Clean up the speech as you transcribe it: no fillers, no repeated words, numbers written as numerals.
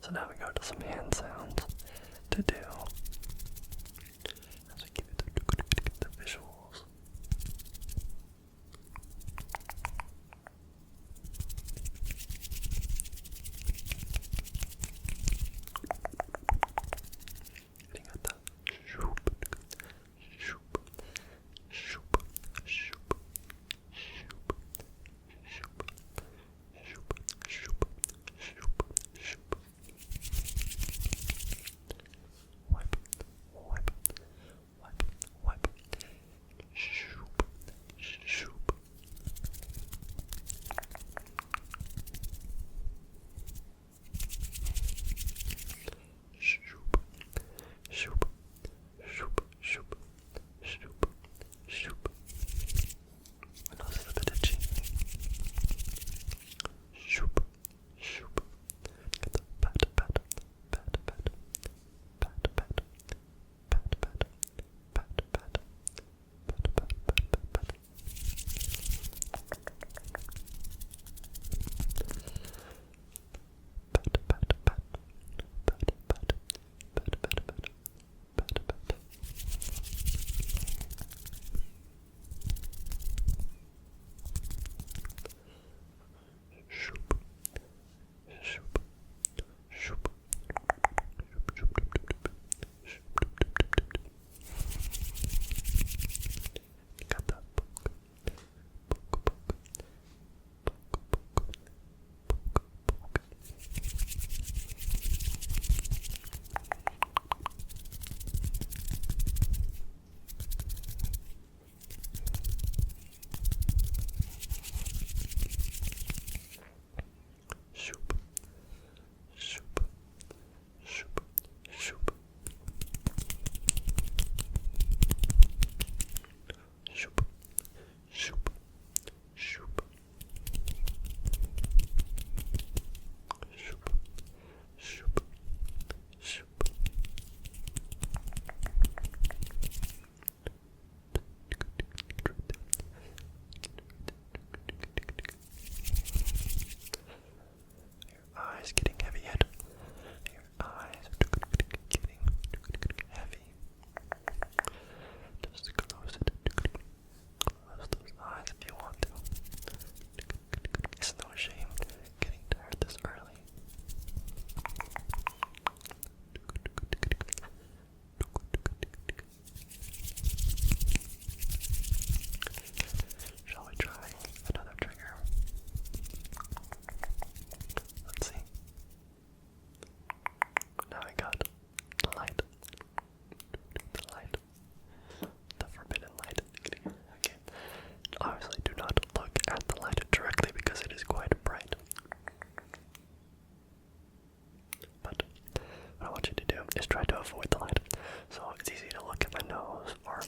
So now we go to some hand sounds to do as we get the visuals. Getting at the shoop, shoop, shoop, shoop, shoop, shoop, shoop, shoop, shoop, shoop. Wipe, wipe, wipe, wipe. Shoop, shoop. Shoop, shoop, shoop, shoop, shoop, shoop. And also a bit itchy. Shoop, shoop. Get the pat, pat, pat, pat, pat, pat, pat, pat, pat, pat, pat, pat, pat, pat, pat, pat. Shoop, shoop, shoop, got that poke, poke, poke, shoop, shoop, shoop, shoop, shoop, shoop, shoop, shoop, shoop, shoop. Your eyes getting heavy yet? Your eyes getting heavy. Just close it. Close those eyes if you want to. It's no shame getting tired this early. Shall we try another trigger? Let's see. Now I got the light. The light. The forbidden light. Okay. Obviously do not look at the light directly because it is quite bright. But what I want you to do is try to avoid the light. So it's easy to look at my nose or